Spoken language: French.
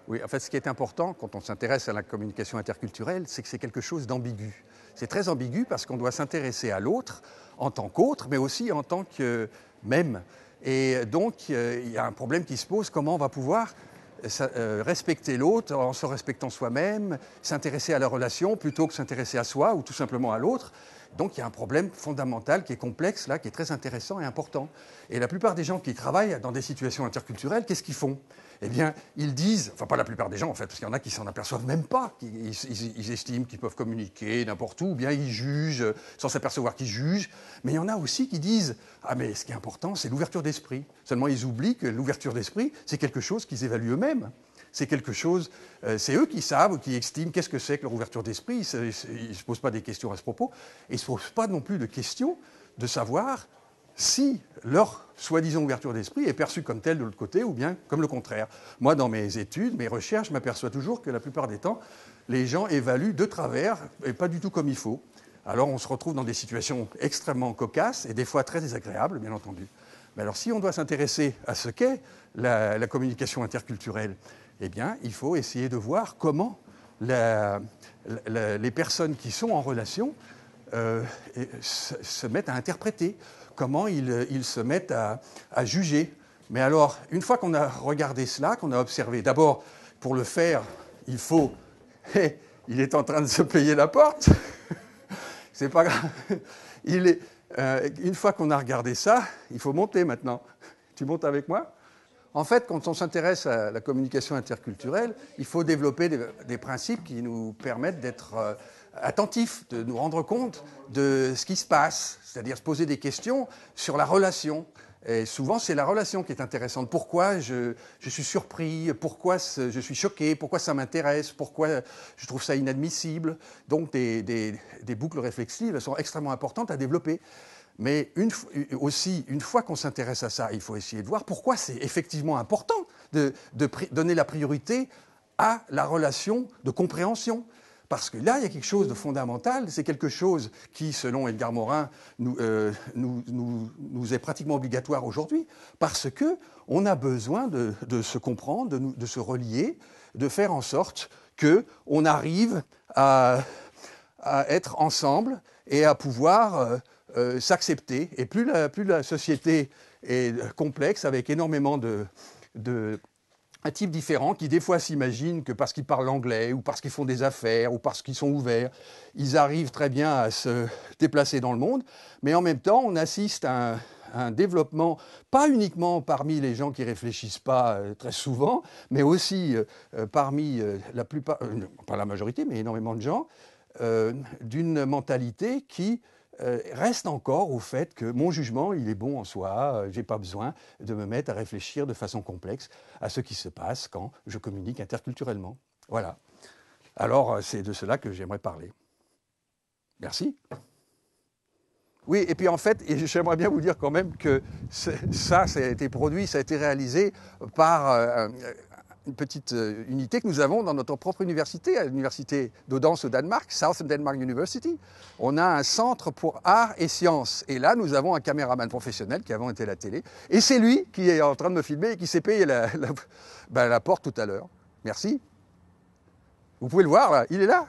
Oui, en fait, ce qui est important quand on s'intéresse à la communication interculturelle, c'est que c'est quelque chose d'ambigu. C'est très ambigu parce qu'on doit s'intéresser à l'autre en tant qu'autre, mais aussi en tant que même. Et donc, il y a un problème qui se pose, comment on va pouvoir respecter l'autre en se respectant soi-même, s'intéresser à la relation plutôt que s'intéresser à soi ou tout simplement à l'autre. Donc il y a un problème fondamental qui est complexe, là, qui est très intéressant et important. Et la plupart des gens qui travaillent dans des situations interculturelles, qu'est-ce qu'ils font? Eh bien, ils disent, enfin pas la plupart des gens en fait, parce qu'il y en a qui s'en aperçoivent même pas, ils estiment qu'ils peuvent communiquer n'importe où, ou bien ils jugent sans s'apercevoir qu'ils jugent. Mais il y en a aussi qui disent, ah mais ce qui est important, c'est l'ouverture d'esprit. Seulement ils oublient que l'ouverture d'esprit, c'est quelque chose qu'ils évaluent eux-mêmes. C'est quelque chose, c'est eux qui savent, qui estiment qu'est-ce que c'est que leur ouverture d'esprit. Ils ne se posent pas des questions à ce propos. Et ils ne se posent pas non plus de questions de savoir si leur soi-disant ouverture d'esprit est perçue comme telle de l'autre côté ou bien comme le contraire. Moi, dans mes études, mes recherches, je m'aperçois toujours que la plupart des temps, les gens évaluent de travers et pas du tout comme il faut. Alors on se retrouve dans des situations extrêmement cocasses et des fois très désagréables, bien entendu. Mais alors si on doit s'intéresser à ce qu'est la communication interculturelle, eh bien, il faut essayer de voir comment les personnes qui sont en relation se mettent à interpréter, comment ils se mettent à juger. Mais alors, une fois qu'on a regardé cela, qu'on a observé, d'abord, pour le faire, il faut... il est en train de se payer la porte. C'est pas grave. Une fois qu'on a regardé ça, il faut monter maintenant. Tu montes avec moi ? En fait, quand on s'intéresse à la communication interculturelle, il faut développer des principes qui nous permettent d'être attentifs, de nous rendre compte de ce qui se passe, c'est-à-dire se poser des questions sur la relation. Et souvent, c'est la relation qui est intéressante. Pourquoi je suis surpris? Pourquoi je suis choqué? Pourquoi ça m'intéresse? Pourquoi je trouve ça inadmissible? Donc, des boucles réflexives sont extrêmement importantes à développer. Mais une fois qu'on s'intéresse à ça, il faut essayer de voir pourquoi c'est effectivement important de donner la priorité à la relation de compréhension. Parce que là, il y a quelque chose de fondamental, c'est quelque chose qui, selon Edgar Morin, nous est pratiquement obligatoire aujourd'hui, parce qu'on a besoin de se comprendre, de se relier, de faire en sorte qu'on arrive à être ensemble et à pouvoir s'accepter. Et plus la société est complexe, avec énormément un type différent qui des fois s'imaginent que parce qu'ils parlent anglais ou parce qu'ils font des affaires ou parce qu'ils sont ouverts, ils arrivent très bien à se déplacer dans le monde. Mais en même temps, on assiste à un développement, pas uniquement parmi les gens qui ne réfléchissent pas très souvent, mais aussi parmi la plupart, pas la majorité, mais énormément de gens, d'une mentalité qui reste encore au fait que mon jugement, il est bon en soi, je n'ai pas besoin de me mettre à réfléchir de façon complexe à ce qui se passe quand je communique interculturellement. Voilà. Alors, c'est de cela que j'aimerais parler. Merci. Oui, et puis en fait, j'aimerais bien vous dire quand même que ça a été produit, ça a été réalisé par une petite unité que nous avons dans notre propre université, à l'université d'Odense au Danemark, Southern Denmark University. On a un centre pour art et sciences. Et là, nous avons un caméraman professionnel qui avant était à la télé. Et c'est lui qui est en train de me filmer et qui s'est payé la porte tout à l'heure. Merci. Vous pouvez le voir, là, il est là.